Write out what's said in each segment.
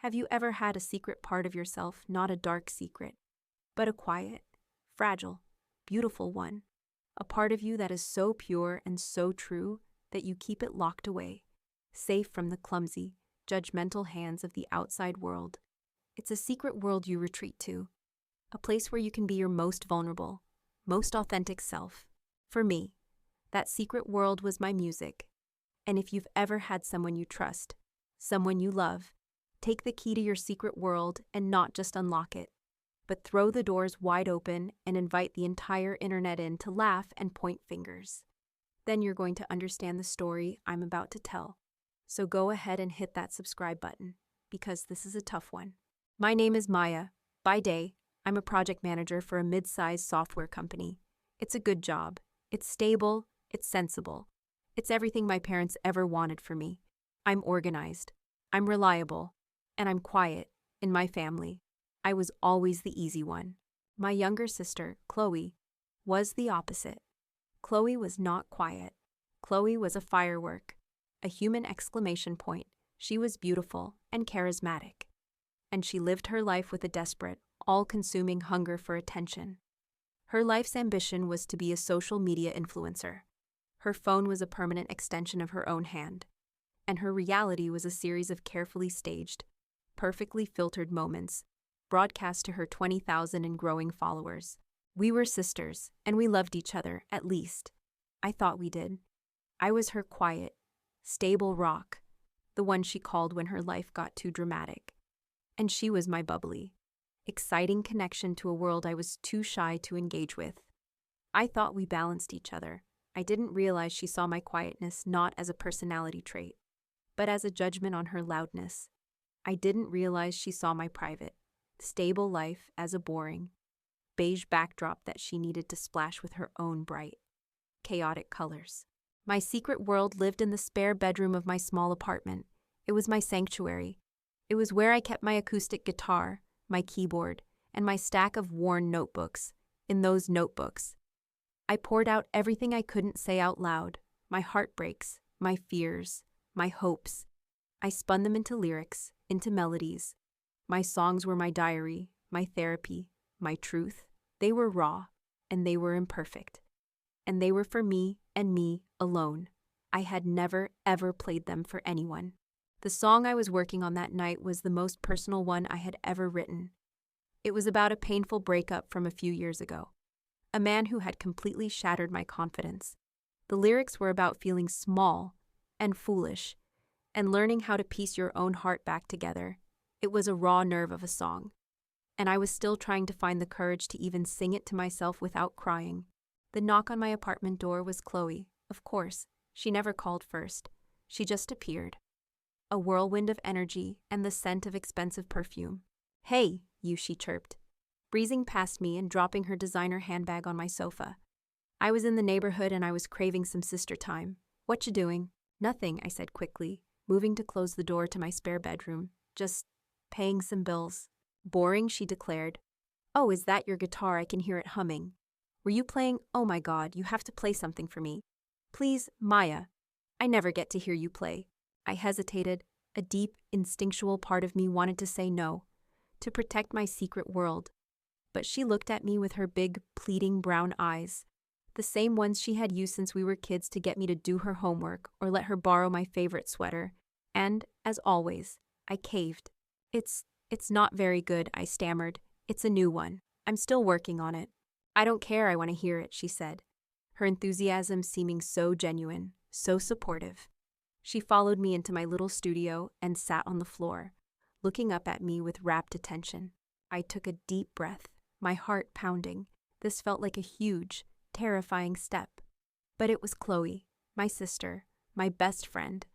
Have you ever had a secret part of yourself, not a dark secret, but a quiet, fragile, beautiful one? A part of you that is so pure and so true that you keep it locked away, safe from the clumsy, judgmental hands of the outside world. It's a secret world you retreat to, a place where you can be your most vulnerable, most authentic self. For me, that secret world was my music. And if you've ever had someone you trust, someone you love, take the key to your secret world and not just unlock it, but throw the doors wide open and invite the entire internet in to laugh and point fingers. Then you're going to understand the story I'm about to tell. So go ahead and hit that subscribe button, because this is a tough one. My name is Maya. By day, I'm a project manager for a mid-sized software company. It's a good job. It's stable. It's sensible. It's everything my parents ever wanted for me. I'm organized. I'm reliable. And I'm quiet in my family. I was always the easy one. My younger sister, Chloe, was the opposite. Chloe was not quiet. Chloe was a firework, a human exclamation point. She was beautiful and charismatic. And she lived her life with a desperate, all-consuming hunger for attention. Her life's ambition was to be a social media influencer. Her phone was a permanent extension of her own hand. And her reality was a series of carefully staged, perfectly filtered moments, broadcast to her 20,000 and growing followers. We were sisters, and we loved each other, at least. I thought we did. I was her quiet, stable rock, the one she called when her life got too dramatic. And she was my bubbly, exciting connection to a world I was too shy to engage with. I thought we balanced each other. I didn't realize she saw my quietness not as a personality trait, but as a judgment on her loudness. I didn't realize she saw my private, stable life as a boring, beige backdrop that she needed to splash with her own bright, chaotic colors. My secret world lived in the spare bedroom of my small apartment. It was my sanctuary. It was where I kept my acoustic guitar, my keyboard, and my stack of worn notebooks. In those notebooks, I poured out everything I couldn't say out loud, my heartbreaks, my fears, my hopes. I spun them into lyrics, into melodies. My songs were my diary, my therapy, my truth. They were raw, and they were imperfect. And they were for me and me alone. I had never, ever played them for anyone. The song I was working on that night was the most personal one I had ever written. It was about a painful breakup from a few years ago. A man who had completely shattered my confidence. The lyrics were about feeling small and foolish, and learning how to piece your own heart back together. It was a raw nerve of a song, and I was still trying to find the courage to even sing it to myself without crying. The knock on my apartment door was Chloe. Of course, she never called first. She just appeared. A whirlwind of energy and the scent of expensive perfume. "Hey, you," she chirped, breezing past me and dropping her designer handbag on my sofa. I was in the neighborhood and I was craving some sister time. "What you doing?" "Nothing," I said quickly, moving to close the door to my spare bedroom. "Just paying some bills." "Boring," she declared. "Oh, is that your guitar? I can hear it humming. Were you playing? Oh my God, you have to play something for me. Please, Maya. I never get to hear you play." I hesitated. A deep, instinctual part of me wanted to say no, to protect my secret world. But she looked at me with her big, pleading brown eyes, the same ones she had used since we were kids to get me to do her homework or let her borrow my favorite sweater. And, as always, I caved. It's not very good," I stammered. "It's a new one. I'm still working on it." "I don't care, I want to hear it," she said, her enthusiasm seeming so genuine, so supportive. She followed me into my little studio and sat on the floor, looking up at me with rapt attention. I took a deep breath, my heart pounding. This felt like a huge, terrifying step. But it was Chloe, my sister, my best friend.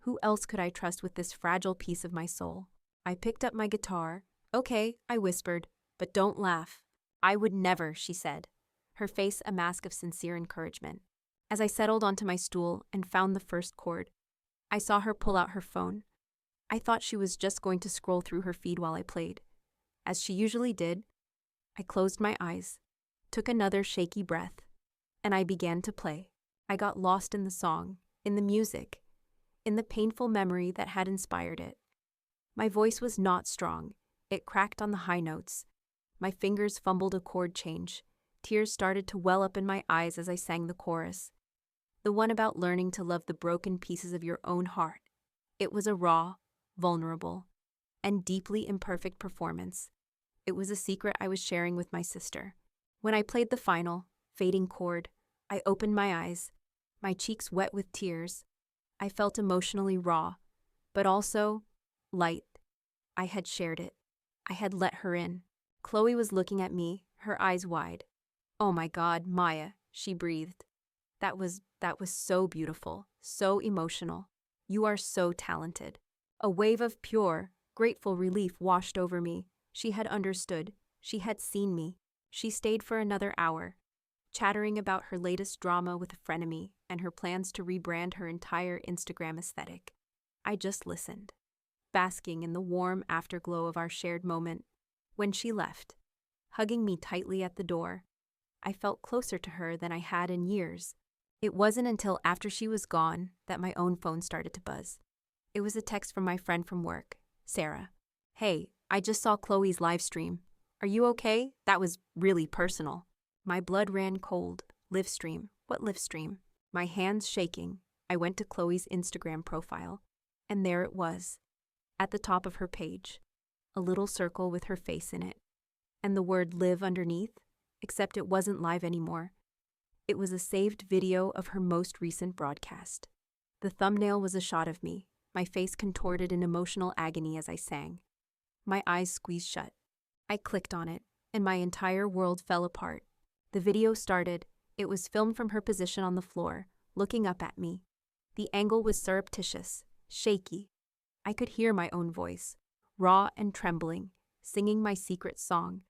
Who else could I trust with this fragile piece of my soul? I picked up my guitar. "Okay," I whispered, "but don't laugh." "I would never," she said, her face a mask of sincere encouragement. As I settled onto my stool and found the first chord, I saw her pull out her phone. I thought she was just going to scroll through her feed while I played. As she usually did, I closed my eyes, took another shaky breath, and I began to play. I got lost in the song, in the music, in the painful memory that had inspired it. My voice was not strong. It cracked on the high notes. My fingers fumbled a chord change. Tears started to well up in my eyes as I sang the chorus. The one about learning to love the broken pieces of your own heart. It was a raw, vulnerable, and deeply imperfect performance. It was a secret I was sharing with my sister. When I played the final, fading chord, I opened my eyes, my cheeks wet with tears. I felt emotionally raw, but also light. I had shared it. I had let her in. Chloe was looking at me, her eyes wide. "Oh my God, Maya," she breathed. That was so beautiful, so emotional. You are so talented." A wave of pure, grateful relief washed over me. She had understood. She had seen me. She stayed for another hour, chattering about her latest drama with a frenemy and her plans to rebrand her entire Instagram aesthetic. I just listened, basking in the warm afterglow of our shared moment. When she left, hugging me tightly at the door, I felt closer to her than I had in years. It wasn't until after she was gone that my own phone started to buzz. It was a text from my friend from work, Sarah. "Hey, I just saw Chloe's live stream. Are you okay? That was really personal." My blood ran cold. Live stream? What live stream? My hands shaking, I went to Chloe's Instagram profile, and there it was, at the top of her page, a little circle with her face in it, and the word live underneath, except it wasn't live anymore. It was a saved video of her most recent broadcast. The thumbnail was a shot of me, my face contorted in emotional agony as I sang. My eyes squeezed shut. I clicked on it, and my entire world fell apart. The video started. It was filmed from her position on the floor, looking up at me. The angle was surreptitious, shaky. I could hear my own voice, raw and trembling, singing my secret song.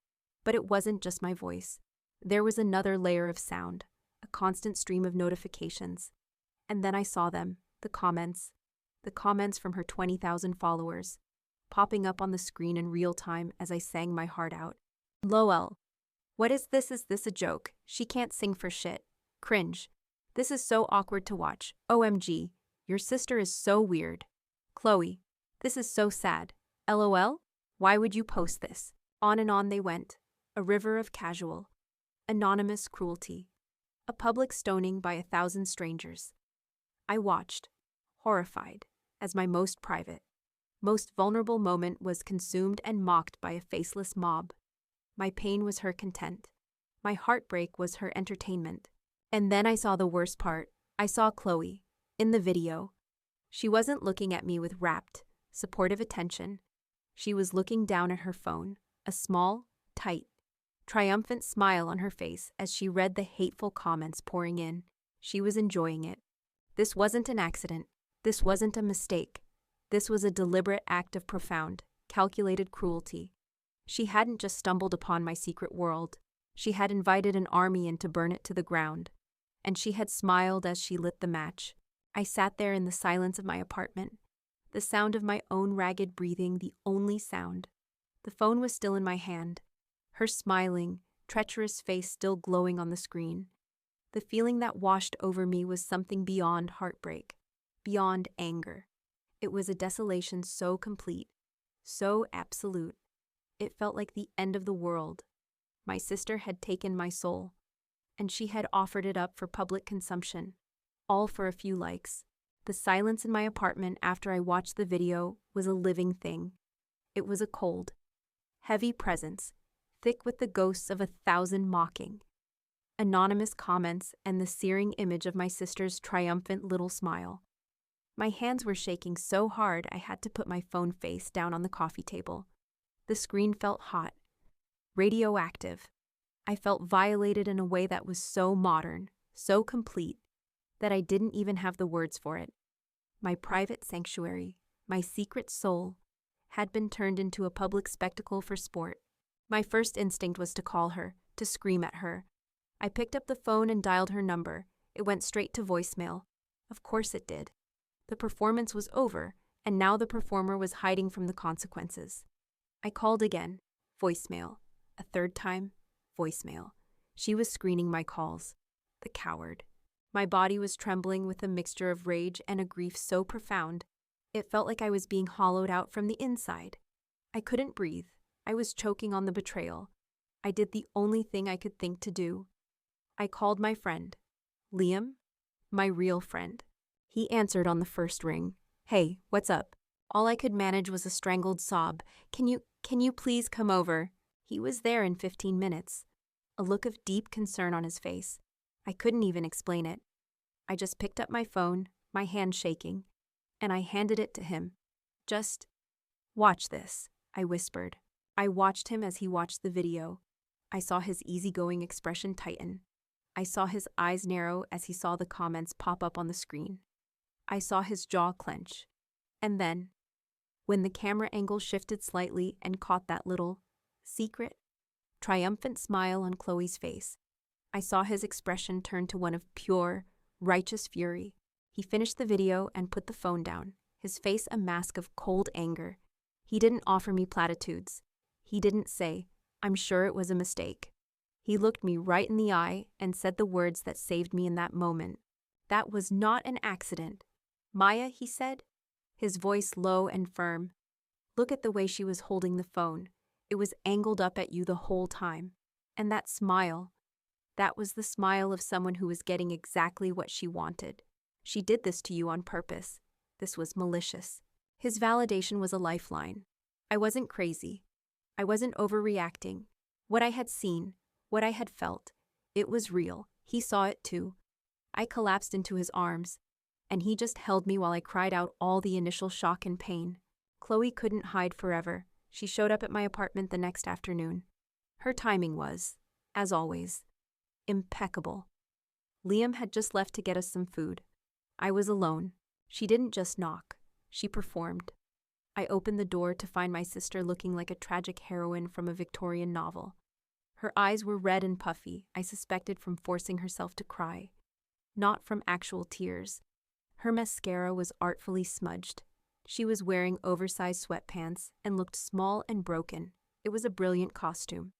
But it wasn't just my voice. There was another layer of sound, a constant stream of notifications. And then I saw them, the comments from her 20,000 followers, popping up on the screen in real time as I sang my heart out. "LOL. What is this? Is this a joke? She can't sing for shit. Cringe. This is so awkward to watch. OMG. Your sister is so weird. Chloe. This is so sad. LOL. Why would you post this?" On and on they went. A river of casual, anonymous cruelty. A public stoning by 1,000 strangers. I watched, horrified, as my most private, most vulnerable moment was consumed and mocked by a faceless mob. My pain was her content. My heartbreak was her entertainment. And then I saw the worst part. I saw Chloe, in the video. She wasn't looking at me with rapt, supportive attention. She was looking down at her phone, a small, tight, triumphant smile on her face as she read the hateful comments pouring in. She was enjoying it. This wasn't an accident. This wasn't a mistake. This was a deliberate act of profound, calculated cruelty. She hadn't just stumbled upon my secret world. She had invited an army in to burn it to the ground. And she had smiled as she lit the match. I sat there in the silence of my apartment, the sound of my own ragged breathing the only sound. The phone was still in my hand, her smiling, treacherous face still glowing on the screen. The feeling that washed over me was something beyond heartbreak, beyond anger. It was a desolation so complete, so absolute. It felt like the end of the world. My sister had taken my soul, and she had offered it up for public consumption, all for a few likes. The silence in my apartment after I watched the video was a living thing. It was a cold, heavy presence, thick with the ghosts of 1,000 mocking, anonymous comments, and the searing image of my sister's triumphant little smile. My hands were shaking so hard I had to put my phone face down on the coffee table. The screen felt hot, radioactive. I felt violated in a way that was so modern, so complete, that I didn't even have the words for it. My private sanctuary, my secret soul, had been turned into a public spectacle for sport. My first instinct was to call her, to scream at her. I picked up the phone and dialed her number. It went straight to voicemail. Of course it did. The performance was over, and now the performer was hiding from the consequences. I called again. Voicemail. A third time. Voicemail. She was screening my calls. The coward. My body was trembling with a mixture of rage and a grief so profound It felt like I was being hollowed out from the inside. I couldn't breathe. I was choking on the betrayal. I did the only thing I could think to do. I called my friend. Liam? My real friend. He answered on the first ring. Hey, what's up? All I could manage was a strangled sob. Can you please come over? He was there in 15 minutes. A look of deep concern on his face. I couldn't even explain it. I just picked up my phone, my hand shaking, and I handed it to him. Just watch this, I whispered. I watched him as he watched the video. I saw his easygoing expression tighten. I saw his eyes narrow as he saw the comments pop up on the screen. I saw his jaw clench. And then, when the camera angle shifted slightly and caught that little, secret, triumphant smile on Chloe's face, I saw his expression turn to one of pure, righteous fury. He finished the video and put the phone down, his face a mask of cold anger. He didn't offer me platitudes. He didn't say, I'm sure it was a mistake. He looked me right in the eye and said the words that saved me in that moment. That was not an accident. Maya, he said, his voice low and firm. Look at the way she was holding the phone. It was angled up at you the whole time. And that smile, that was the smile of someone who was getting exactly what she wanted. She did this to you on purpose. This was malicious. His validation was a lifeline. I wasn't crazy. I wasn't overreacting. What I had seen, what I had felt, it was real. He saw it too. I collapsed into his arms, and he just held me while I cried out all the initial shock and pain. Chloe couldn't hide forever. She showed up at my apartment the next afternoon. Her timing was, as always, impeccable. Liam had just left to get us some food. I was alone. She didn't just knock. She performed. I opened the door to find my sister looking like a tragic heroine from a Victorian novel. Her eyes were red and puffy, I suspected from forcing herself to cry. Not from actual tears. Her mascara was artfully smudged. She was wearing oversized sweatpants and looked small and broken. It was a brilliant costume,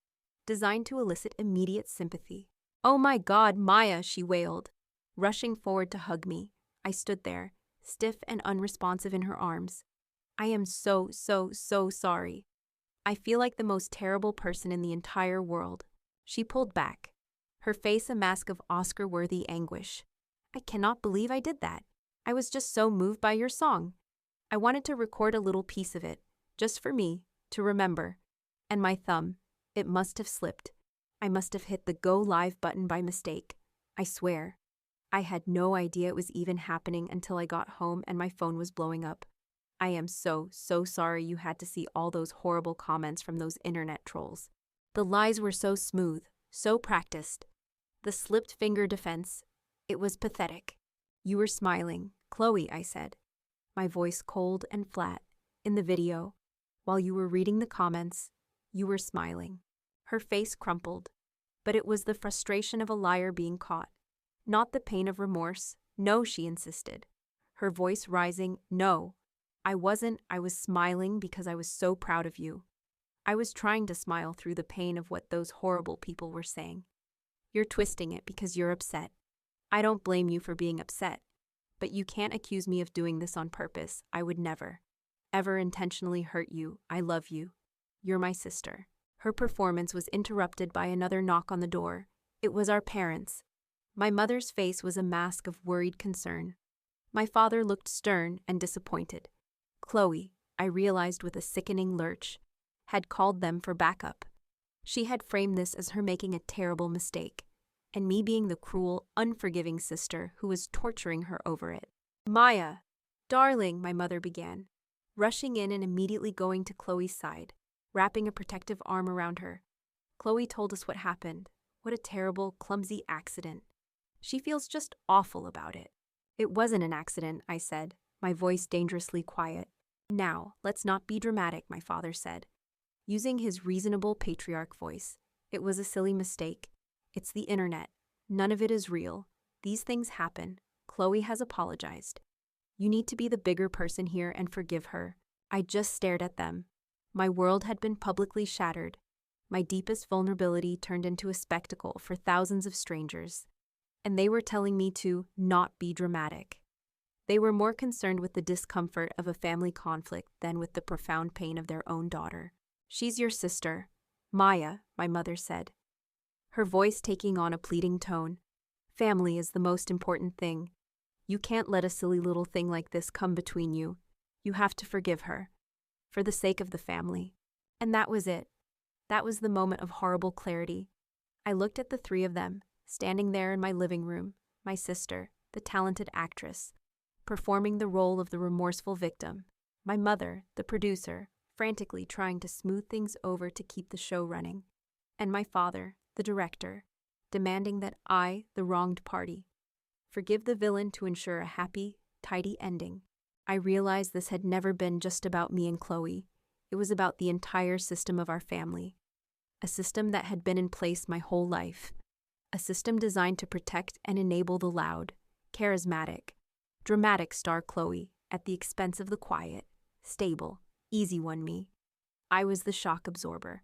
designed to elicit immediate sympathy. Oh my God, Maya, she wailed, rushing forward to hug me. I stood there, stiff and unresponsive in her arms. I am so sorry. I feel like the most terrible person in the entire world. She pulled back, her face a mask of Oscar-worthy anguish. I cannot believe I did that. I was just so moved by your song. I wanted to record a little piece of it, just for me, to remember. And my thumb, it must have slipped. I must have hit the go live button by mistake. I swear. I had no idea it was even happening until I got home and my phone was blowing up. I am so sorry you had to see all those horrible comments from those internet trolls. The lies were so smooth, so practiced. The slipped finger defense, it was pathetic. You were smiling, Chloe, I said, my voice cold and flat. In the video, while you were reading the comments, you were smiling. Her face crumpled, but it was the frustration of a liar being caught, not the pain of remorse. No, she insisted, her voice rising. No, I wasn't. I was smiling because I was so proud of you. I was trying to smile through the pain of what those horrible people were saying. You're twisting it because you're upset. I don't blame you for being upset, but you can't accuse me of doing this on purpose. I would never, ever intentionally hurt you. I love you. You're my sister. Her performance was interrupted by another knock on the door. It was our parents. My mother's face was a mask of worried concern. My father looked stern and disappointed. Chloe, I realized with a sickening lurch, had called them for backup. She had framed this as her making a terrible mistake, and me being the cruel, unforgiving sister who was torturing her over it. Maya, darling, my mother began, rushing in and immediately going to Chloe's side, wrapping a protective arm around her. Chloe told us what happened. What a terrible, clumsy accident. She feels just awful about it. It wasn't an accident, I said, my voice dangerously quiet. Now, let's not be dramatic, my father said, using his reasonable patriarch voice. It was a silly mistake. It's the internet. None of it is real. These things happen. Chloe has apologized. You need to be the bigger person here and forgive her. I just stared at them. My world had been publicly shattered. My deepest vulnerability turned into a spectacle for thousands of strangers. And they were telling me to not be dramatic. They were more concerned with the discomfort of a family conflict than with the profound pain of their own daughter. "She's your sister, Maya," my mother said, her voice taking on a pleading tone. "Family is the most important thing. You can't let a silly little thing like this come between you. You have to forgive her, for the sake of the family." And that was it. That was the moment of horrible clarity. I looked at the three of them, standing there in my living room, my sister, the talented actress, performing the role of the remorseful victim, my mother, the producer, frantically trying to smooth things over to keep the show running, and my father, the director, demanding that I, the wronged party, forgive the villain to ensure a happy, tidy ending. I realized this had never been just about me and Chloe. It was about the entire system of our family. A system that had been in place my whole life. A system designed to protect and enable the loud, charismatic, dramatic star Chloe at the expense of the quiet, stable, easy one me. I was the shock absorber,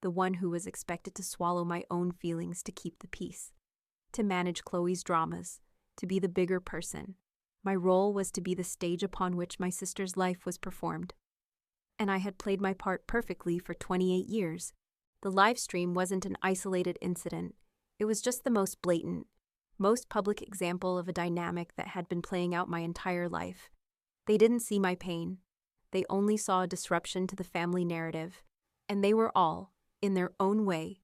the one who was expected to swallow my own feelings to keep the peace, to manage Chloe's dramas, to be the bigger person. My role was to be the stage upon which my sister's life was performed. And I had played my part perfectly for 28 years. The live stream wasn't an isolated incident. It was just the most blatant, most public example of a dynamic that had been playing out my entire life. They didn't see my pain. They only saw a disruption to the family narrative. And they were all, in their own way,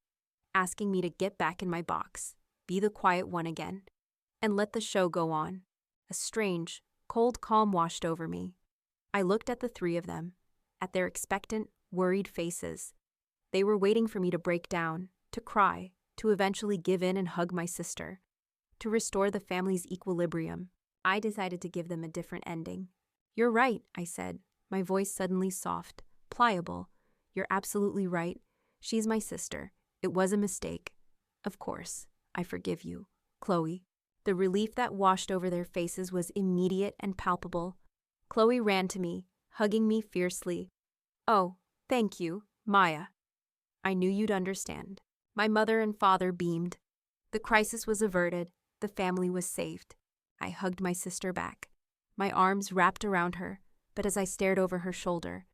asking me to get back in my box, be the quiet one again, and let the show go on. A strange, cold calm washed over me. I looked at the three of them, at their expectant, worried faces. They were waiting for me to break down, to cry, to eventually give in and hug my sister, to restore the family's equilibrium. I decided to give them a different ending. "You're right," I said, my voice suddenly soft, pliable. "You're absolutely right. She's my sister. It was a mistake. Of course, I forgive you, Chloe." The relief that washed over their faces was immediate and palpable. Chloe ran to me, hugging me fiercely. "Oh, thank you, Maya. I knew you'd understand." My mother and father beamed. The crisis was averted. The family was saved. I hugged my sister back, my arms wrapped around her, but as I stared over her shoulder,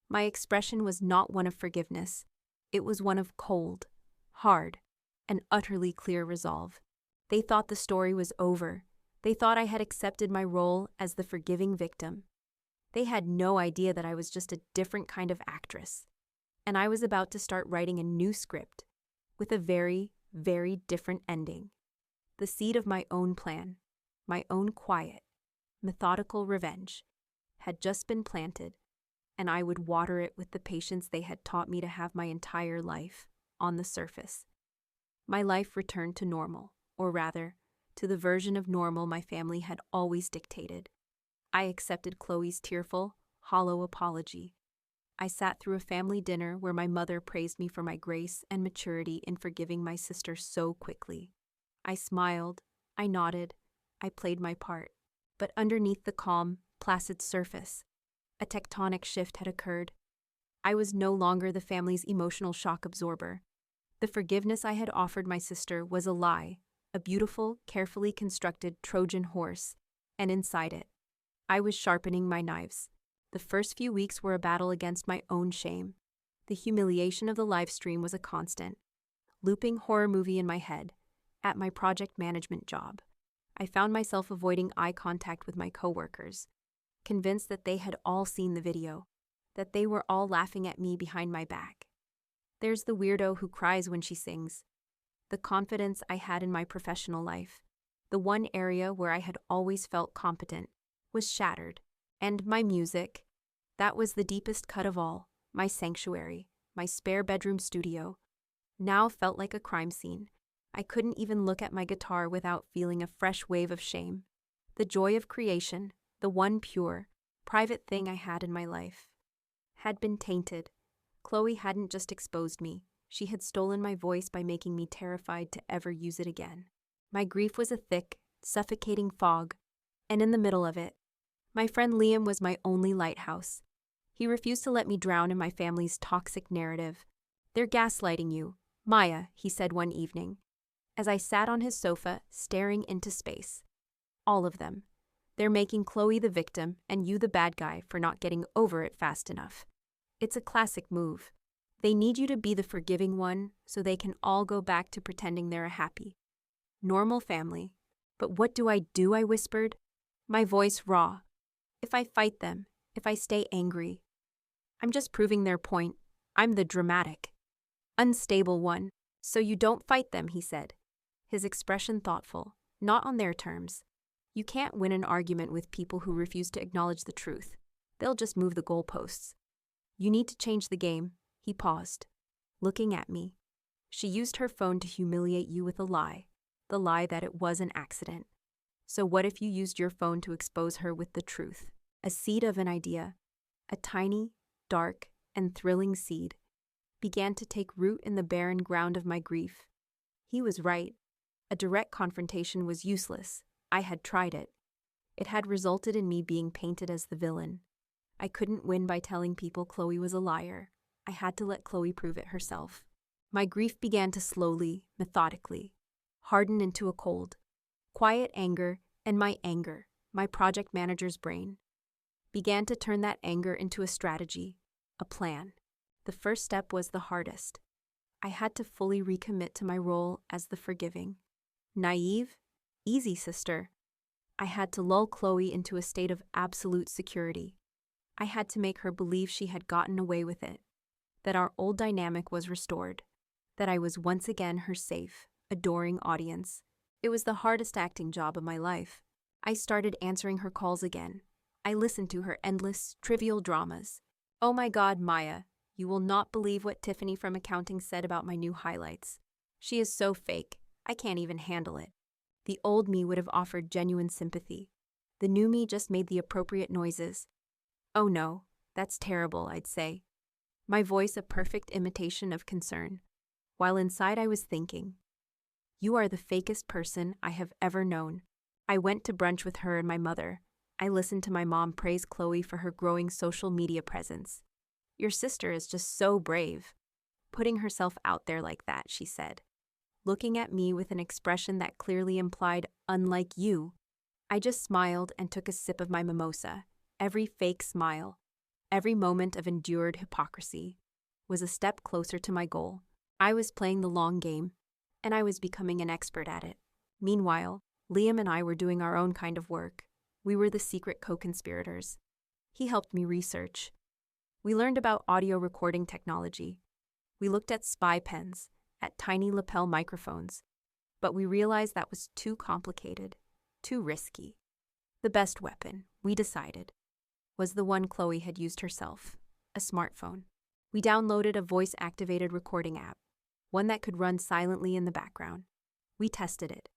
my expression was not one of forgiveness. It was one of cold, hard, and utterly clear resolve. They thought the story was over. They thought I had accepted my role as the forgiving victim. They had no idea that I was just a different kind of actress, and I was about to start writing a new script with a very, very different ending. The seed of my own plan, my own quiet, methodical revenge, had just been planted, and I would water it with the patience they had taught me to have my entire life on the surface. My life returned to normal, or rather, to the version of normal my family had always dictated. I accepted Chloe's tearful, hollow apology. I sat through a family dinner where my mother praised me for my grace and maturity in forgiving my sister so quickly. I smiled, I nodded, I played my part. But underneath the calm, placid surface, a tectonic shift had occurred. I was no longer the family's emotional shock absorber. The forgiveness I had offered my sister was a lie, a beautiful, carefully constructed Trojan horse, and inside it, I was sharpening my knives. The first few weeks were a battle against my own shame. The humiliation of the live stream was a constant, looping horror movie in my head. At my project management job, I found myself avoiding eye contact with my coworkers, convinced that they had all seen the video, that they were all laughing at me behind my back. There's the weirdo who cries when she sings. The confidence I had in my professional life, the one area where I had always felt competent, was shattered. And my music, that was the deepest cut of all, my sanctuary, my spare bedroom studio, now felt like a crime scene. I couldn't even look at my guitar without feeling a fresh wave of shame. The joy of creation, the one pure, private thing I had in my life, had been tainted. Chloe hadn't just exposed me, she had stolen my voice by making me terrified to ever use it again. My grief was a thick, suffocating fog, and in the middle of it, my friend Liam was my only lighthouse. He refused to let me drown in my family's toxic narrative. "They're gaslighting you, Maya," he said one evening, as I sat on his sofa staring into space. "All of them. They're making Chloe the victim and you the bad guy for not getting over it fast enough. It's a classic move. They need you to be the forgiving one so they can all go back to pretending they're a happy, normal family. But what do? I whispered, my voice raw. If I fight them, if I stay angry, I'm just proving their point. I'm the dramatic, unstable one. So you don't fight them, he said, his expression thoughtful, not on their terms. You can't win an argument with people who refuse to acknowledge the truth. They'll just move the goalposts. You need to change the game. He paused, looking at me. She used her phone to humiliate you with a lie, the lie that it was an accident. So what if you used your phone to expose her with the truth? A seed of an idea, a tiny, dark, and thrilling seed, began to take root in the barren ground of my grief. He was right. A direct confrontation was useless. I had tried it. It had resulted in me being painted as the villain. I couldn't win by telling people Chloe was a liar. I had to let Chloe prove it herself. My grief began to slowly, methodically, harden into a cold, quiet anger, and my anger, my project manager's brain, began to turn that anger into a strategy, a plan. The first step was the hardest. I had to fully recommit to my role as the forgiving. Naive? Easy, sister. I had to lull Chloe into a state of absolute security. I had to make her believe she had gotten away with it, that our old dynamic was restored, that I was once again her safe, adoring audience. It was the hardest acting job of my life. I started answering her calls again. I listened to her endless, trivial dramas. Oh my God, Maya, you will not believe what Tiffany from accounting said about my new highlights. She is so fake, I can't even handle it. The old me would have offered genuine sympathy. The new me just made the appropriate noises. Oh no, that's terrible, I'd say. My voice a perfect imitation of concern, while inside I was thinking, you are the fakest person I have ever known. I went to brunch with her and my mother. I listened to my mom praise Chloe for her growing social media presence. Your sister is just so brave, putting herself out there like that, she said, looking at me with an expression that clearly implied, unlike you. I just smiled and took a sip of my mimosa. Every fake smile, every moment of endured hypocrisy, was a step closer to my goal. I was playing the long game, and I was becoming an expert at it. Meanwhile, Liam and I were doing our own kind of work. We were the secret co-conspirators. He helped me research. We learned about audio recording technology. We looked at spy pens, at tiny lapel microphones, but we realized that was too complicated, too risky. The best weapon, we decided, was the one Chloe had used herself, a smartphone. We downloaded a voice-activated recording app, one that could run silently in the background. We tested it.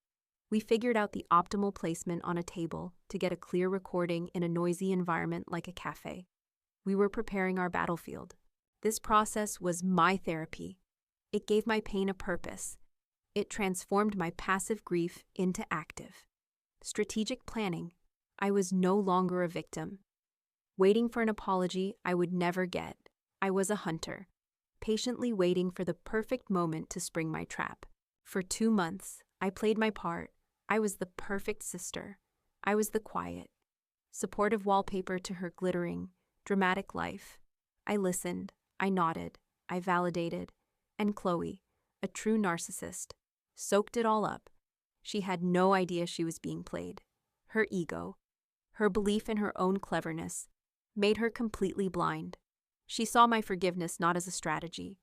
We figured out the optimal placement on a table to get a clear recording in a noisy environment like a cafe. We were preparing our battlefield. This process was my therapy. It gave my pain a purpose. It transformed my passive grief into active. Strategic planning. I was no longer a victim. Waiting for an apology I would never get. I was a hunter, patiently waiting for the perfect moment to spring my trap. For 2 months, I played my part. I was the perfect sister. I was the quiet, supportive wallpaper to her glittering, dramatic life. I listened, I nodded, I validated, and Chloe, a true narcissist, soaked it all up. She had no idea she was being played. Her ego, her belief in her own cleverness, made her completely blind. She saw my forgiveness not as a strategy,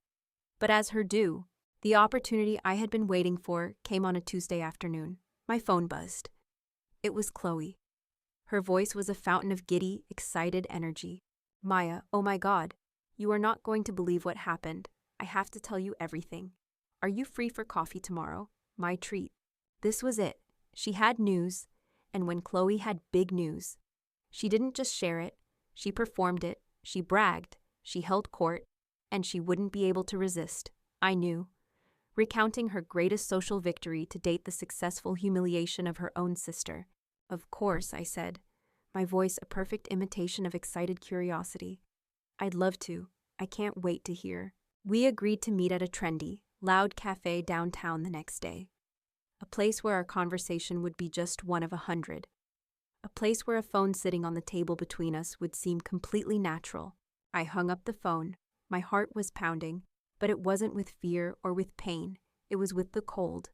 but as her due. The opportunity I had been waiting for came on a Tuesday afternoon. My phone buzzed. It was Chloe. Her voice was a fountain of giddy, excited energy. Maya, oh my God, you are not going to believe what happened. I have to tell you everything. Are you free for coffee tomorrow? My treat. This was it. She had news, and when Chloe had big news, she didn't just share it, she performed it, she bragged, she held court, and she wouldn't be able to resist. I knew. Recounting her greatest social victory to date, the successful humiliation of her own sister. Of course, I said, my voice a perfect imitation of excited curiosity. I'd love to. I can't wait to hear. We agreed to meet at a trendy, loud cafe downtown the next day. A place where our conversation would be just one of 100. A place where a phone sitting on the table between us would seem completely natural. I hung up the phone. My heart was pounding, but it wasn't with fear or with pain. It was with the cold,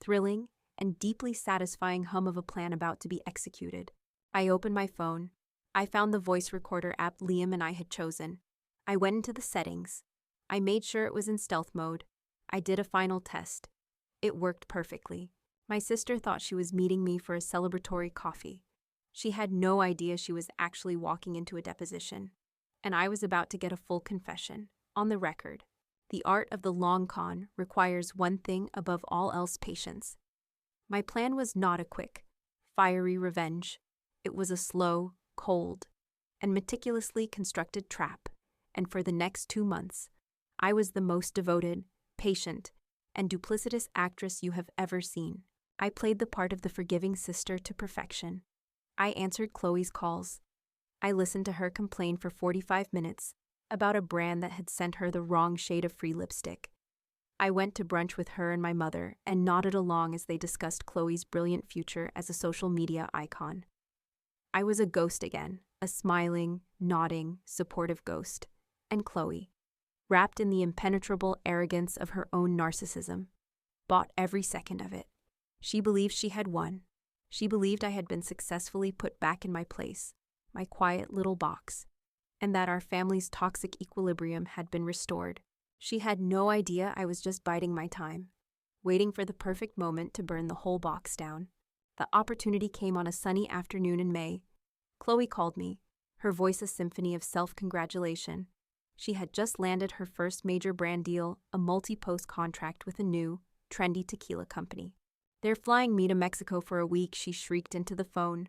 thrilling, and deeply satisfying hum of a plan about to be executed. I opened my phone. I found the voice recorder app Liam and I had chosen. I went into the settings. I made sure it was in stealth mode. I did a final test. It worked perfectly. My sister thought she was meeting me for a celebratory coffee. She had no idea she was actually walking into a deposition. And I was about to get a full confession. On the record, the art of the long con requires one thing above all else: patience. My plan was not a quick, fiery revenge. It was a slow, cold, and meticulously constructed trap. And for the next 2 months, I was the most devoted, patient, and duplicitous actress you have ever seen. I played the part of the forgiving sister to perfection. I answered Chloe's calls. I listened to her complain for 45 minutes about a brand that had sent her the wrong shade of free lipstick. I went to brunch with her and my mother and nodded along as they discussed Chloe's brilliant future as a social media icon. I was a ghost again, a smiling, nodding, supportive ghost. And Chloe, wrapped in the impenetrable arrogance of her own narcissism, bought every second of it. She believed she had won. She believed I had been successfully put back in my place, my quiet little box, and that our family's toxic equilibrium had been restored. She had no idea I was just biding my time, waiting for the perfect moment to burn the whole box down. The opportunity came on a sunny afternoon in May. Chloe called me, her voice a symphony of self-congratulation. She had just landed her first major brand deal, a multi-post contract with a new, trendy tequila company. "They're flying me to Mexico for a week," she shrieked into the phone.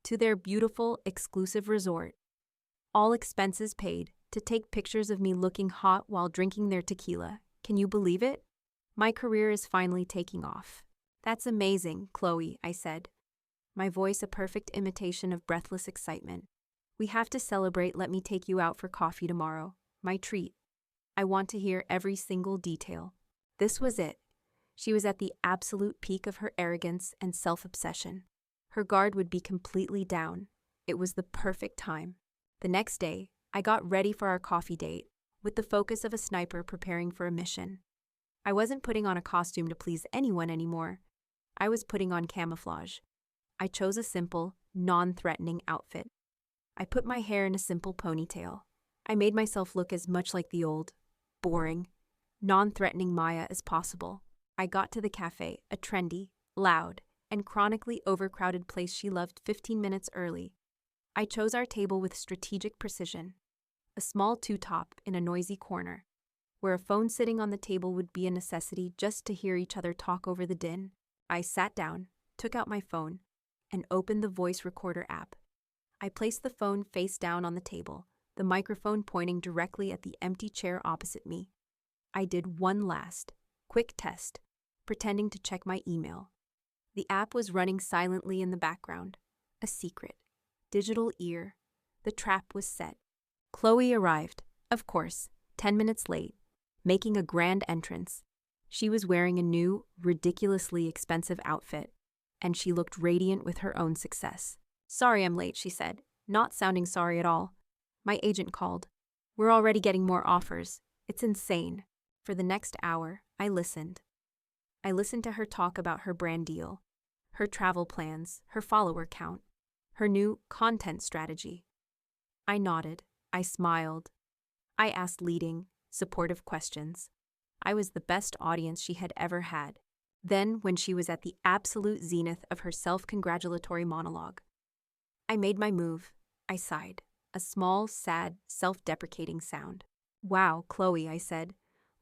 "To their beautiful, exclusive resort. All expenses paid, to take pictures of me looking hot while drinking their tequila. Can you believe it? My career is finally taking off." "That's amazing, Chloe," I said, my voice a perfect imitation of breathless excitement. "We have to celebrate. Let me take you out for coffee tomorrow. My treat. I want to hear every single detail." This was it. She was at the absolute peak of her arrogance and self-obsession. Her guard would be completely down. It was the perfect time. The next day, I got ready for our coffee date, with the focus of a sniper preparing for a mission. I wasn't putting on a costume to please anyone anymore. I was putting on camouflage. I chose a simple, non-threatening outfit. I put my hair in a simple ponytail. I made myself look as much like the old, boring, non-threatening Maya as possible. I got to the cafe, a trendy, loud, and chronically overcrowded place she loved 15 minutes early. I chose our table with strategic precision, a small two-top in a noisy corner, where a phone sitting on the table would be a necessity just to hear each other talk over the din. I sat down, took out my phone, and opened the voice recorder app. I placed the phone face down on the table, the microphone pointing directly at the empty chair opposite me. I did one last, quick test, pretending to check my email. The app was running silently in the background. A secret. Digital ear. The trap was set. Chloe arrived, of course, 10 minutes late, making a grand entrance. She was wearing a new, ridiculously expensive outfit, and she looked radiant with her own success. "Sorry I'm late," she said, not sounding sorry at all. "My agent called. We're already getting more offers. It's insane." For the next hour, I listened. I listened to her talk about her brand deal, her travel plans, her follower count, her new content strategy. I nodded. I smiled. I asked leading, supportive questions. I was the best audience she had ever had. Then, when she was at the absolute zenith of her self-congratulatory monologue, I made my move. I sighed, a small, sad, self-deprecating sound. "Wow, Chloe," I said,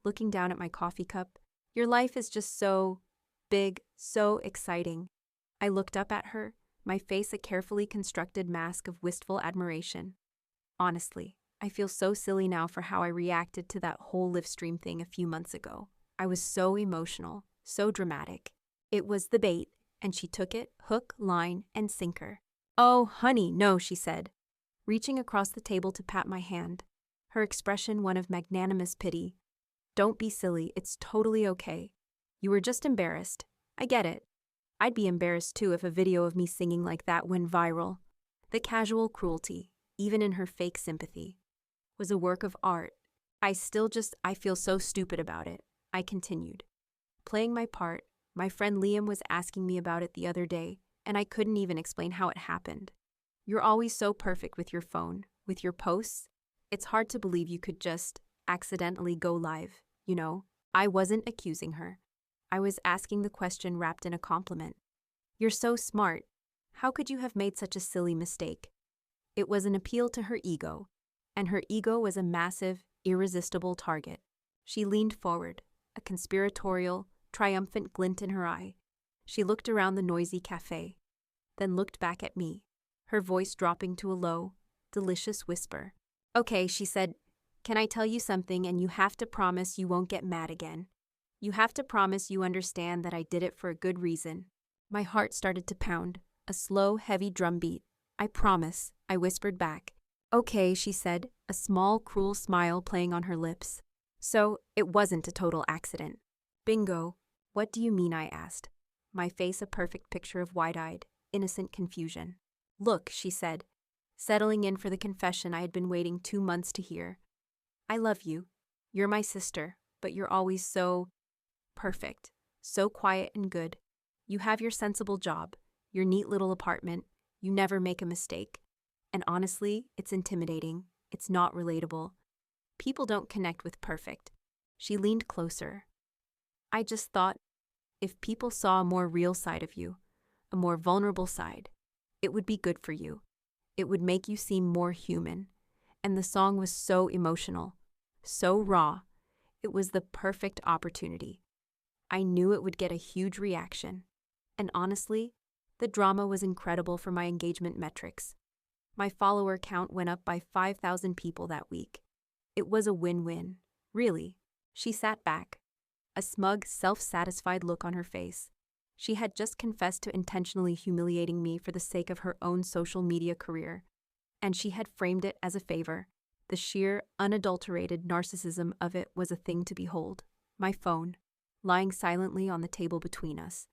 looking down at my coffee cup. "Your life is just so big, so exciting." I looked up at her, my face a carefully constructed mask of wistful admiration. Honestly, I feel so silly now for how I reacted to that whole live stream thing a few months ago. I was so emotional, so dramatic. It was the bait, and she took it, hook, line, and sinker. "Oh, honey, no," she said, reaching across the table to pat my hand, her expression one of magnanimous pity. "Don't be silly, it's totally okay. You were just embarrassed. I get it." I'd be embarrassed too if a video of me singing like that went viral. The casual cruelty, even in her fake sympathy, was a work of art. I feel so stupid about it, I continued. Playing my part, my friend Liam was asking me about it the other day, and I couldn't even explain how it happened. You're always so perfect with your phone, with your posts. It's hard to believe you could just accidentally go live, you know? I wasn't accusing her. I was asking the question wrapped in a compliment. You're so smart. How could you have made such a silly mistake? It was an appeal to her ego, and her ego was a massive, irresistible target. She leaned forward, a conspiratorial, triumphant glint in her eye. She looked around the noisy cafe, then looked back at me, her voice dropping to a low, delicious whisper. Okay, she said, can I tell you something and you have to promise you won't get mad again? You have to promise you understand that I did it for a good reason. My heart started to pound, a slow, heavy drumbeat. I promise, I whispered back. Okay, she said, a small, cruel smile playing on her lips. So, it wasn't a total accident. Bingo. What do you mean, I asked, my face a perfect picture of wide-eyed, innocent confusion. Look, she said, settling in for the confession I had been waiting 2 months to hear. I love you. You're my sister, but you're always so perfect, so quiet and good. You have your sensible job, your neat little apartment. You never make a mistake. And honestly, it's intimidating. It's not relatable. People don't connect with perfect. She leaned closer. I just thought, if people saw a more real side of you, a more vulnerable side, it would be good for you. It would make you seem more human. And the song was so emotional, so raw. It was the perfect opportunity. I knew it would get a huge reaction. And honestly, the drama was incredible for my engagement metrics. My follower count went up by 5,000 people that week. It was a win-win, really. She sat back, a smug, self-satisfied look on her face. She had just confessed to intentionally humiliating me for the sake of her own social media career, and she had framed it as a favor. The sheer, unadulterated narcissism of it was a thing to behold. My phone, lying silently on the table between us,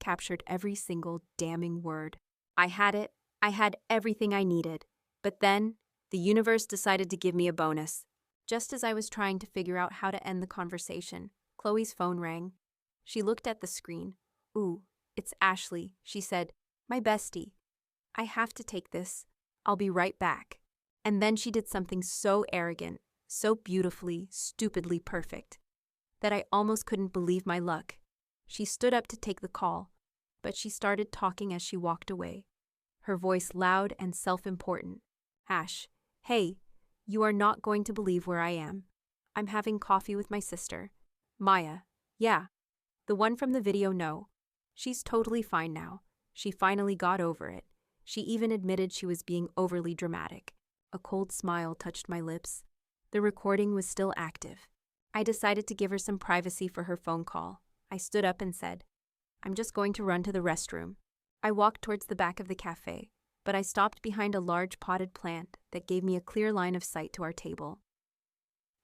captured every single damning word. I had it. I had everything I needed. But then, the universe decided to give me a bonus. Just as I was trying to figure out how to end the conversation, Chloe's phone rang. She looked at the screen. Ooh, it's Ashley, she said. My bestie. I have to take this. I'll be right back. And then she did something so arrogant, so beautifully, stupidly perfect, that I almost couldn't believe my luck. She stood up to take the call, but she started talking as she walked away, her voice loud and self-important. Ash, hey, you are not going to believe where I am. I'm having coffee with my sister. Maya, yeah. The one from the video, no. She's totally fine now. She finally got over it. She even admitted she was being overly dramatic. A cold smile touched my lips. The recording was still active. I decided to give her some privacy for her phone call. I stood up and said, I'm just going to run to the restroom. I walked towards the back of the cafe, but I stopped behind a large potted plant that gave me a clear line of sight to our table.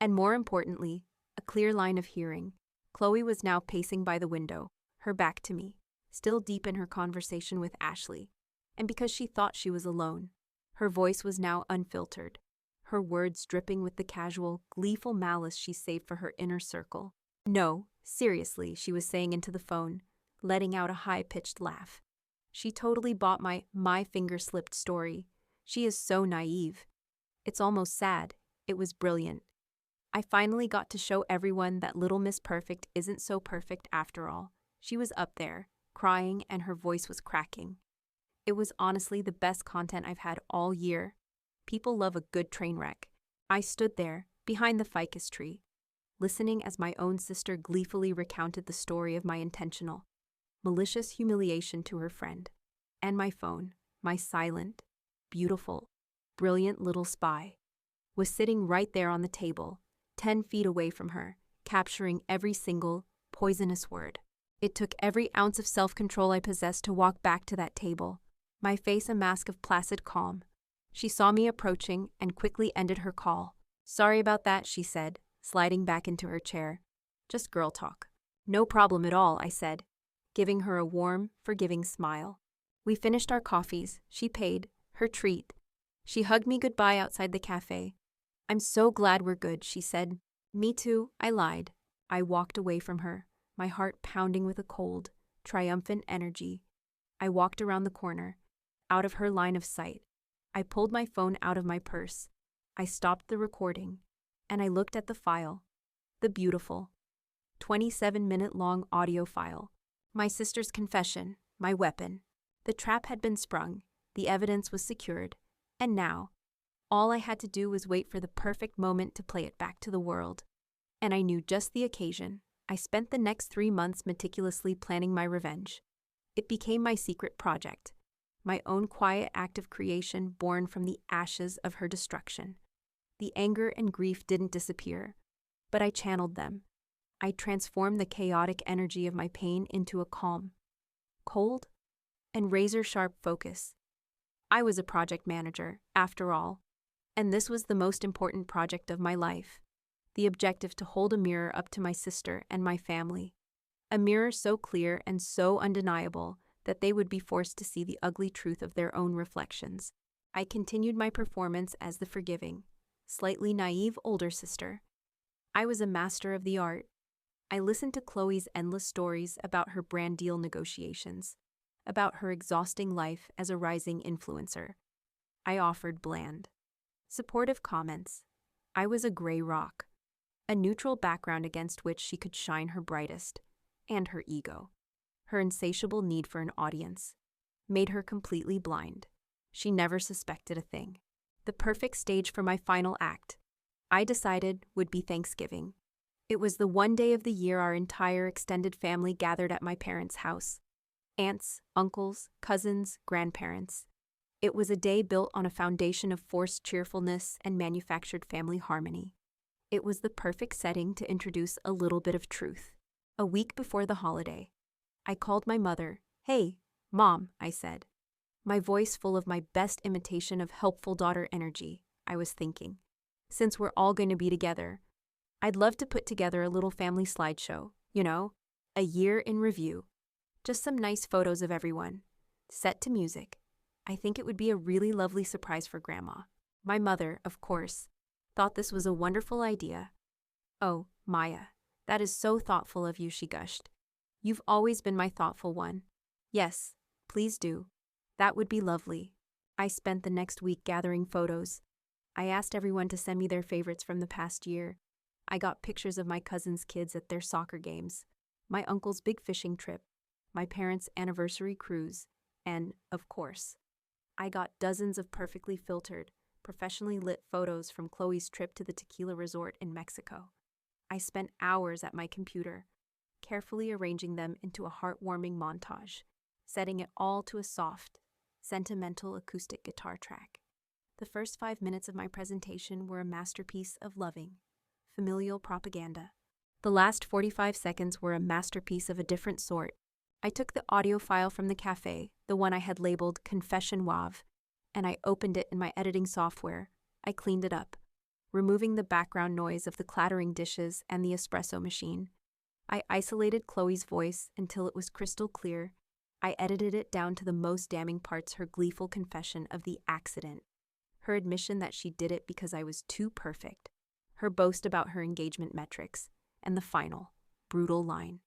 And more importantly, a clear line of hearing. Chloe was now pacing by the window, her back to me, still deep in her conversation with Ashley. And because she thought she was alone, her voice was now unfiltered, her words dripping with the casual, gleeful malice she saved for her inner circle. No, seriously, she was saying into the phone, letting out a high-pitched laugh. She totally bought my finger slipped story. She is so naive. It's almost sad. It was brilliant. I finally got to show everyone that Little Miss Perfect isn't so perfect after all. She was up there, crying, and her voice was cracking. It was honestly the best content I've had all year. People love a good train wreck. I stood there, behind the ficus tree, listening as my own sister gleefully recounted the story of my intentional, malicious humiliation to her friend. And my phone, my silent, beautiful, brilliant little spy, was sitting right there on the table, 10 feet away from her, capturing every single poisonous word. It took every ounce of self-control I possessed to walk back to that table, my face a mask of placid calm. She saw me approaching and quickly ended her call. Sorry about that, she said, sliding back into her chair. Just girl talk. No problem at all, I said. giving her a warm, forgiving smile. We finished our coffees. She paid, her treat. She hugged me goodbye outside the cafe. "I'm so glad we're good," she said. "Me too," I lied. I walked away from her, my heart pounding with a cold, triumphant energy. I walked around the corner, out of her line of sight. I pulled my phone out of my purse. I stopped the recording, and I looked at the file. The beautiful 27-minute-long audio file. My sister's confession, my weapon. The trap had been sprung, the evidence was secured, and now, all I had to do was wait for the perfect moment to play it back to the world. And I knew just the occasion. I spent the next 3 months meticulously planning my revenge. It became my secret project, my own quiet act of creation born from the ashes of her destruction. The anger and grief didn't disappear, but I channeled them. I transformed the chaotic energy of my pain into a calm, cold, and razor-sharp focus. I was a project manager, after all, and this was the most important project of my life. The objective to hold a mirror up to my sister and my family. A mirror so clear and so undeniable that they would be forced to see the ugly truth of their own reflections. I continued my performance as the forgiving, slightly naive older sister. I was a master of the art. I listened to Chloe's endless stories about her brand deal negotiations, about her exhausting life as a rising influencer. I offered bland, supportive comments. I was a gray rock, a neutral background against which she could shine her brightest, and her ego. Her insatiable need for an audience made her completely blind. She never suspected a thing. The perfect stage for my final act, I decided, would be Thanksgiving. It was the one day of the year our entire extended family gathered at my parents' house. Aunts, uncles, cousins, grandparents. It was a day built on a foundation of forced cheerfulness and manufactured family harmony. It was the perfect setting to introduce a little bit of truth. A week before the holiday, I called my mother. "Hey, Mom," I said, my voice full of my best imitation of helpful daughter energy. I was thinking, since we're all going to be together, I'd love to put together a little family slideshow, a year in review. Just some nice photos of everyone, set to music. I think it would be a really lovely surprise for Grandma. My mother, of course, thought this was a wonderful idea. "Oh, Maya, that is so thoughtful of you," she gushed. "You've always been my thoughtful one." "Yes, please do. That would be lovely." I spent the next week gathering photos. I asked everyone to send me their favorites from the past year. I got pictures of my cousin's kids at their soccer games, my uncle's big fishing trip, my parents' anniversary cruise, and, of course, I got dozens of perfectly filtered, professionally lit photos from Chloe's trip to the tequila resort in Mexico. I spent hours at my computer, carefully arranging them into a heartwarming montage, setting it all to a soft, sentimental acoustic guitar track. The first 5 minutes of my presentation were a masterpiece of loving, familial propaganda. The last 45 seconds were a masterpiece of a different sort. I took the audio file from the cafe, the one I had labeled Confession WAV, and I opened it in my editing software. I cleaned it up, removing the background noise of the clattering dishes and the espresso machine. I isolated Chloe's voice until it was crystal clear. I edited it down to the most damning parts: her gleeful confession of the accident, her admission that she did it because I was too perfect, her boast about her engagement metrics, and the final, brutal line.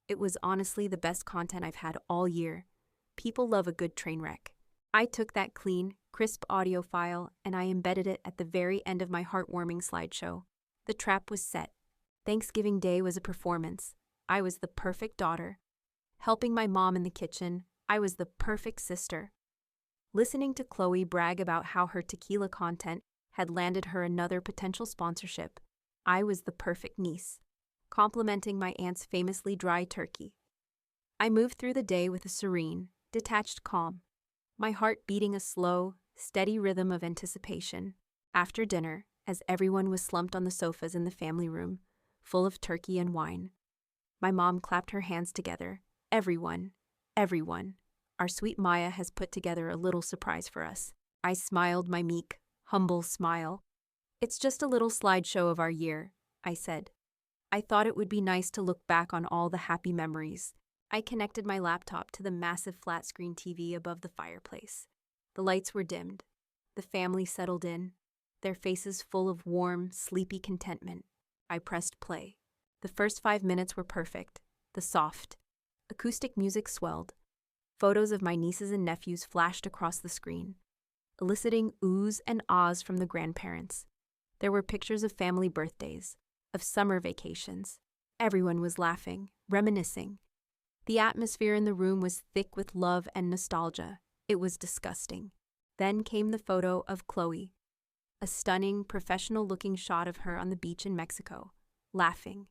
It was honestly the best content I've had all year. People love a good train wreck. I took that clean, crisp audio file and I embedded it at the very end of my heartwarming slideshow. The trap was set. Thanksgiving Day was a performance. I was the perfect daughter. Helping my mom in the kitchen, I was the perfect sister. Listening to Chloe brag about how her tequila content had landed her another potential sponsorship, I was the perfect niece, complimenting my aunt's famously dry turkey. I moved through the day with a serene, detached calm, my heart beating a slow, steady rhythm of anticipation. After dinner, as everyone was slumped on the sofas in the family room, full of turkey and wine, my mom clapped her hands together. "Everyone, everyone, our sweet Maya has put together a little surprise for us." I smiled my meek, humble smile. "It's just a little slideshow of our year," I said. "I thought it would be nice to look back on all the happy memories, I connected my laptop to the massive flat-screen TV above the fireplace. The lights were dimmed. The family settled in, their faces full of warm, sleepy contentment. I pressed play. The first 5 minutes were perfect. The soft, acoustic music swelled. Photos of my nieces and nephews flashed across the screen, eliciting oohs and ahs from the grandparents. There were pictures of family birthdays, of summer vacations. Everyone was laughing, reminiscing. The atmosphere in the room was thick with love and nostalgia. It was disgusting. Then came the photo of Chloe, a stunning, professional-looking shot of her on the beach in Mexico, laughing,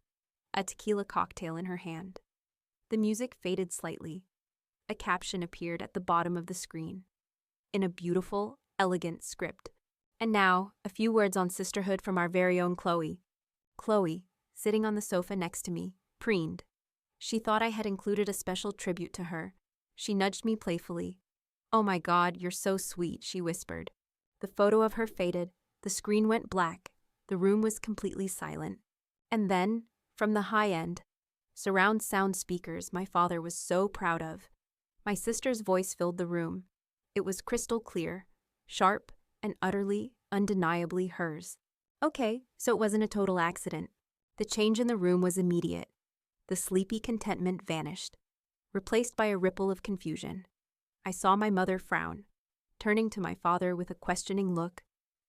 a tequila cocktail in her hand. The music faded slightly. A caption appeared at the bottom of the screen, in a beautiful, elegant script. And now, a few words on sisterhood from our very own Chloe. Chloe, sitting on the sofa next to me, preened. She thought I had included a special tribute to her. She nudged me playfully. "Oh my God, you're so sweet," she whispered. The photo of her faded, the screen went black, the room was completely silent. And then, from the high end, surround sound speakers my father was so proud of, my sister's voice filled the room. It was crystal clear, sharp, and utterly, undeniably hers. Okay, so it wasn't a total accident. The change in the room was immediate. The sleepy contentment vanished, replaced by a ripple of confusion. I saw my mother frown, turning to my father with a questioning look.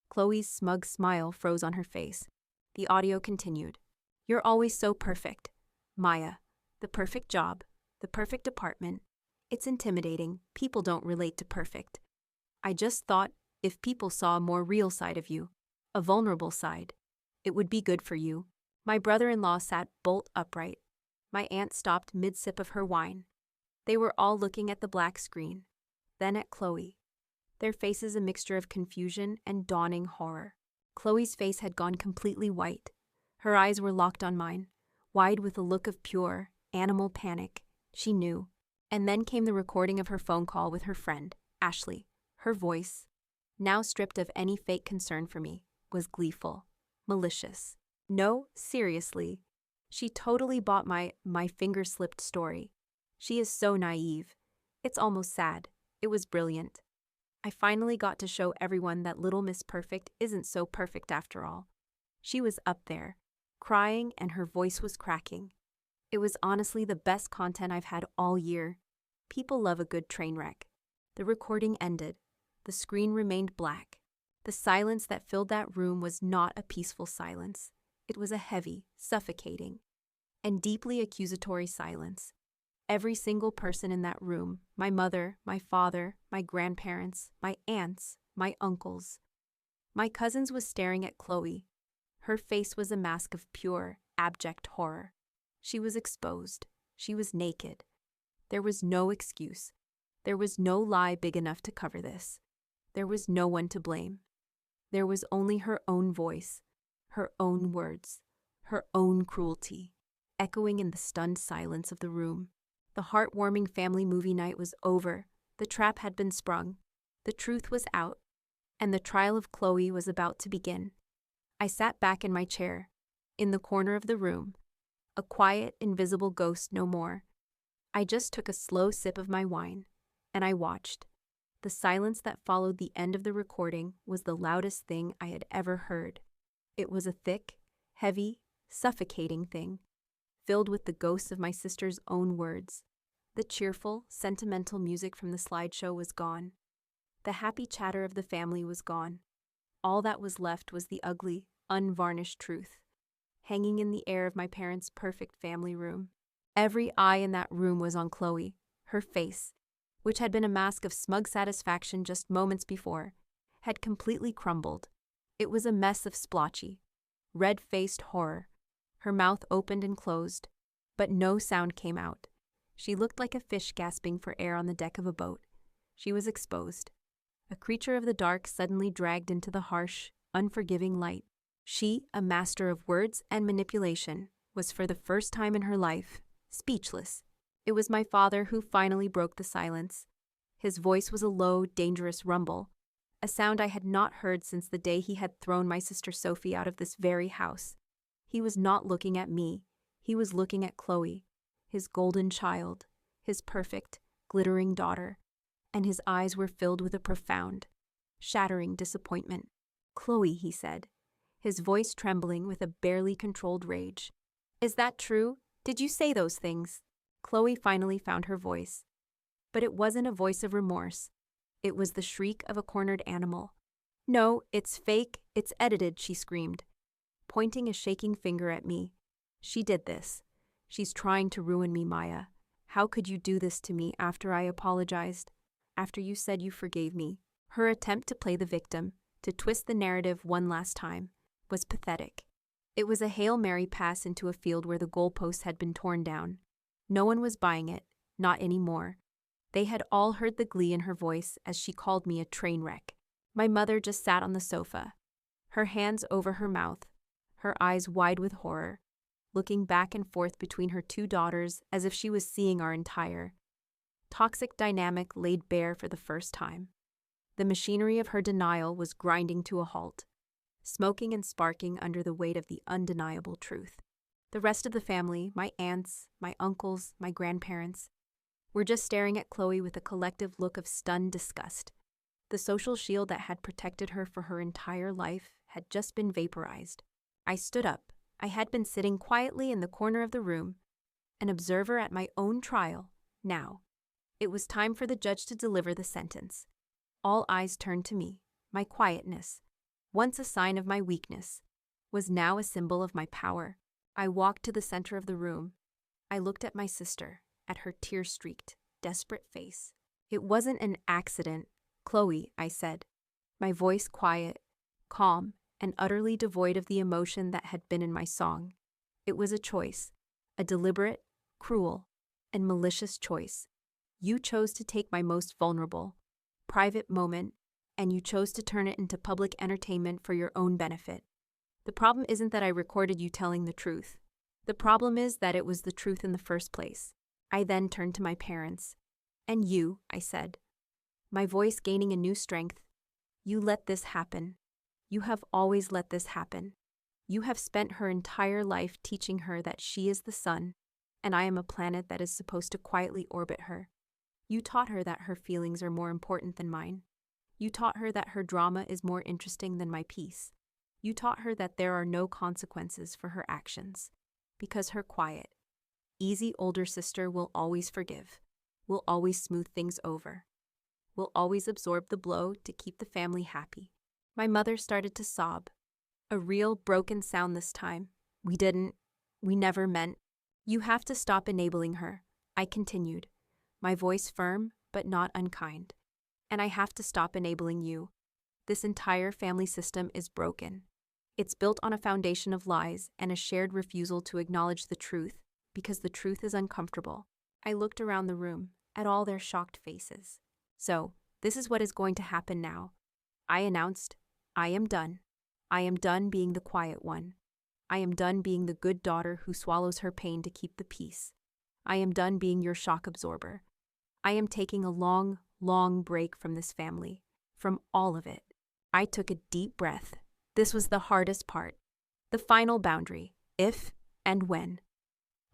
Chloe's smug smile froze on her face. The audio continued. "You're always so perfect. Maya, the perfect job, the perfect apartment. It's intimidating. People don't relate to perfect. I just thought if people saw a more real side of you, a vulnerable side, it would be good for you." My brother-in-law sat bolt upright. My aunt stopped mid-sip of her wine. They were all looking at the black screen, then at Chloe. Their faces a mixture of confusion and dawning horror. Chloe's face had gone completely white. Her eyes were locked on mine, wide with a look of pure, animal panic. She knew. And then came the recording of her phone call with her friend, Ashley. Her voice, now stripped of any fake concern for me, was gleeful, malicious. No, seriously. She totally bought my finger-slipped story. She is so naive. It's almost sad. It was brilliant. I finally got to show everyone that little Miss Perfect isn't so perfect after all. She was up there, crying, and her voice was cracking. It was honestly the best content I've had all year. People love a good train wreck. The recording ended. The screen remained black. The silence that filled that room was not a peaceful silence. It was a heavy, suffocating, and deeply accusatory silence. Every single person in that room, my mother, my father, my grandparents, my aunts, my uncles, my cousins, was staring at Chloe. Her face was a mask of pure, abject horror. She was exposed. She was naked. There was no excuse. There was no lie big enough to cover this. There was no one to blame. There was only her own voice, her own words, her own cruelty, echoing in the stunned silence of the room. The heartwarming family movie night was over. The trap had been sprung. The truth was out, and the trial of Chloe was about to begin. I sat back in my chair, in the corner of the room, a quiet, invisible ghost no more. I just took a slow sip of my wine, and I watched. The silence that followed the end of the recording was the loudest thing I had ever heard. It was a thick, heavy, suffocating thing, filled with the ghosts of my sister's own words. The cheerful, sentimental music from the slideshow was gone. The happy chatter of the family was gone. All that was left was the ugly, unvarnished truth, hanging in the air of my parents' perfect family room. Every eye in that room was on Chloe. Her face, which had been a mask of smug satisfaction just moments before, had completely crumbled. It was a mess of splotchy, red-faced horror. Her mouth opened and closed, but no sound came out. She looked like a fish gasping for air on the deck of a boat. She was exposed. A creature of the dark suddenly dragged into the harsh, unforgiving light. She, a master of words and manipulation, was for the first time in her life speechless. It was my father who finally broke the silence. His voice was a low, dangerous rumble, a sound I had not heard since the day he had thrown my sister Sophie out of this very house. He was not looking at me. He was looking at Chloe, his golden child, his perfect, glittering daughter, and his eyes were filled with a profound, shattering disappointment. "Chloe," he said, his voice trembling with a barely controlled rage. "Is that true? Did you say those things?" Chloe finally found her voice. But it wasn't a voice of remorse. It was the shriek of a cornered animal. "No, it's fake, it's edited," she screamed, pointing a shaking finger at me. "She did this. She's trying to ruin me, Maya. How could you do this to me after I apologized? After you said you forgave me?" Her attempt to play the victim, to twist the narrative one last time, was pathetic. It was a Hail Mary pass into a field where the goalposts had been torn down. No one was buying it, not anymore. They had all heard the glee in her voice as she called me a train wreck. My mother just sat on the sofa, her hands over her mouth, her eyes wide with horror, looking back and forth between her two daughters as if she was seeing our entire toxic dynamic laid bare for the first time. The machinery of her denial was grinding to a halt, smoking and sparking under the weight of the undeniable truth. The rest of the family, my aunts, my uncles, my grandparents, were just staring at Chloe with a collective look of stunned disgust. The social shield that had protected her for her entire life had just been vaporized. I stood up. I had been sitting quietly in the corner of the room, an observer at my own trial. Now, it was time for the judge to deliver the sentence. All eyes turned to me. My quietness, once a sign of my weakness, was now a symbol of my power. I walked to the center of the room. I looked at my sister, at her tear-streaked, desperate face. "It wasn't an accident, Chloe," I said, my voice quiet, calm, and utterly devoid of the emotion that had been in my song. "It was a choice, a deliberate, cruel, and malicious choice. You chose to take my most vulnerable, private moment, and you chose to turn it into public entertainment for your own benefit. The problem isn't that I recorded you telling the truth. The problem is that it was the truth in the first place." I then turned to my parents. "And you," I said, my voice gaining a new strength, "you let this happen. You have always let this happen. You have spent her entire life teaching her that she is the sun, and I am a planet that is supposed to quietly orbit her. You taught her that her feelings are more important than mine. You taught her that her drama is more interesting than my peace. You taught her that there are no consequences for her actions, because her quiet, easy older sister will always forgive, will always smooth things over, will always absorb the blow to keep the family happy." My mother started to sob, a real broken sound this time. We never meant." "You have to stop enabling her," I continued, my voice firm but not unkind. "And I have to stop enabling you. This entire family system is broken. It's built on a foundation of lies and a shared refusal to acknowledge the truth, because the truth is uncomfortable." I looked around the room, at all their shocked faces. "So, this is what is going to happen now," I announced. "I am done. I am done being the quiet one. I am done being the good daughter who swallows her pain to keep the peace. I am done being your shock absorber. I am taking a long, long break from this family, from all of it." I took a deep breath. This was the hardest part, the final boundary, if and when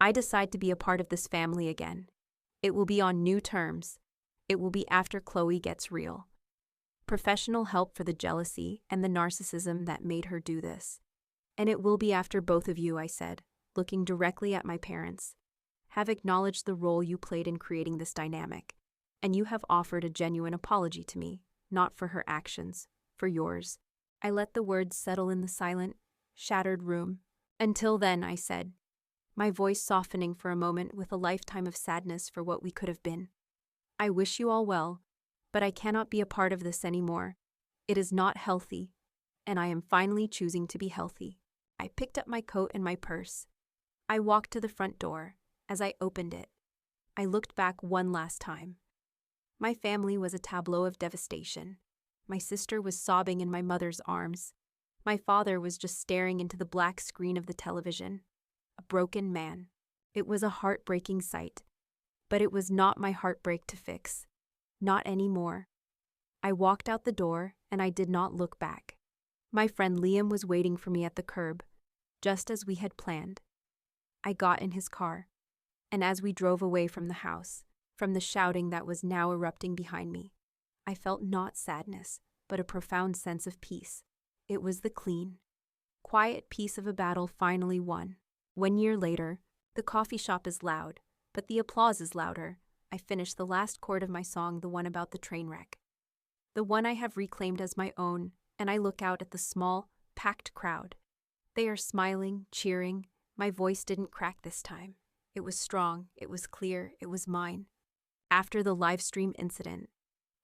I decide to be a part of this family again. It will be on new terms. It will be after Chloe gets real. Professional help for the jealousy and the narcissism that made her do this. "And it will be after both of you," I said, looking directly at my parents, "have acknowledged the role you played in creating this dynamic, and you have offered a genuine apology to me, not for her actions, for yours." I let the words settle in the silent, shattered room. "Until then," I said, my voice softening for a moment with a lifetime of sadness for what we could have been, "I wish you all well, but I cannot be a part of this anymore. It is not healthy, and I am finally choosing to be healthy." I picked up my coat and my purse. I walked to the front door. As I opened it, I looked back one last time. My family was a tableau of devastation. My sister was sobbing in my mother's arms. My father was just staring into the black screen of the television, a broken man. It was a heartbreaking sight, but it was not my heartbreak to fix. Not anymore. I walked out the door, and I did not look back. My friend Liam was waiting for me at the curb, just as we had planned. I got in his car, and as we drove away from the house, from the shouting that was now erupting behind me. I felt not sadness, but a profound sense of peace. It was the clean, quiet peace of a battle finally won. 1 year later, the coffee shop is loud, but the applause is louder. I finish the last chord of my song, the one about the train wreck. The one I have reclaimed as my own, and I look out at the small, packed crowd. They are smiling, cheering. My voice didn't crack this time. It was strong, it was clear, it was mine. After the live stream incident,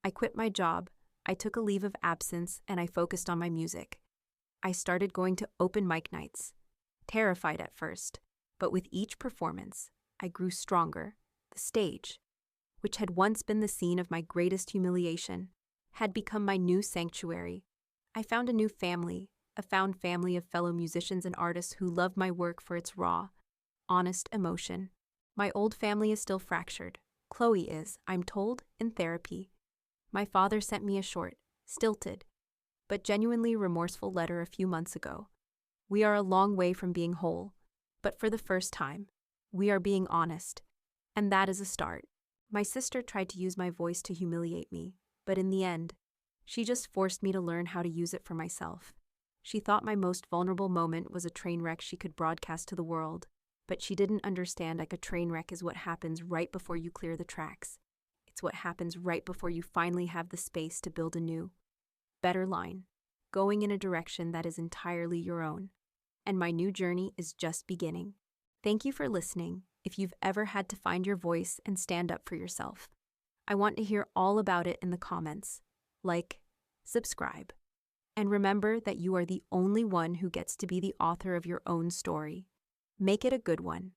I quit my job, I took a leave of absence, and I focused on my music. I started going to open mic nights, terrified at first, but with each performance, I grew stronger. The stage, which had once been the scene of my greatest humiliation, had become my new sanctuary. I found a new family, a found family of fellow musicians and artists who loved my work for its raw, honest emotion. My old family is still fractured. Chloe is, I'm told, in therapy. My father sent me a short, stilted, but genuinely remorseful letter a few months ago. We are a long way from being whole, but for the first time, we are being honest, and that is a start. My sister tried to use my voice to humiliate me, but in the end, she just forced me to learn how to use it for myself. She thought my most vulnerable moment was a train wreck she could broadcast to the world, but she didn't understand like a train wreck is what happens right before you clear the tracks. It's what happens right before you finally have the space to build a new, better line, going in a direction that is entirely your own. And my new journey is just beginning. Thank you for listening. If you've ever had to find your voice and stand up for yourself, I want to hear all about it in the comments. Like, subscribe, and remember that you are the only one who gets to be the author of your own story. Make it a good one.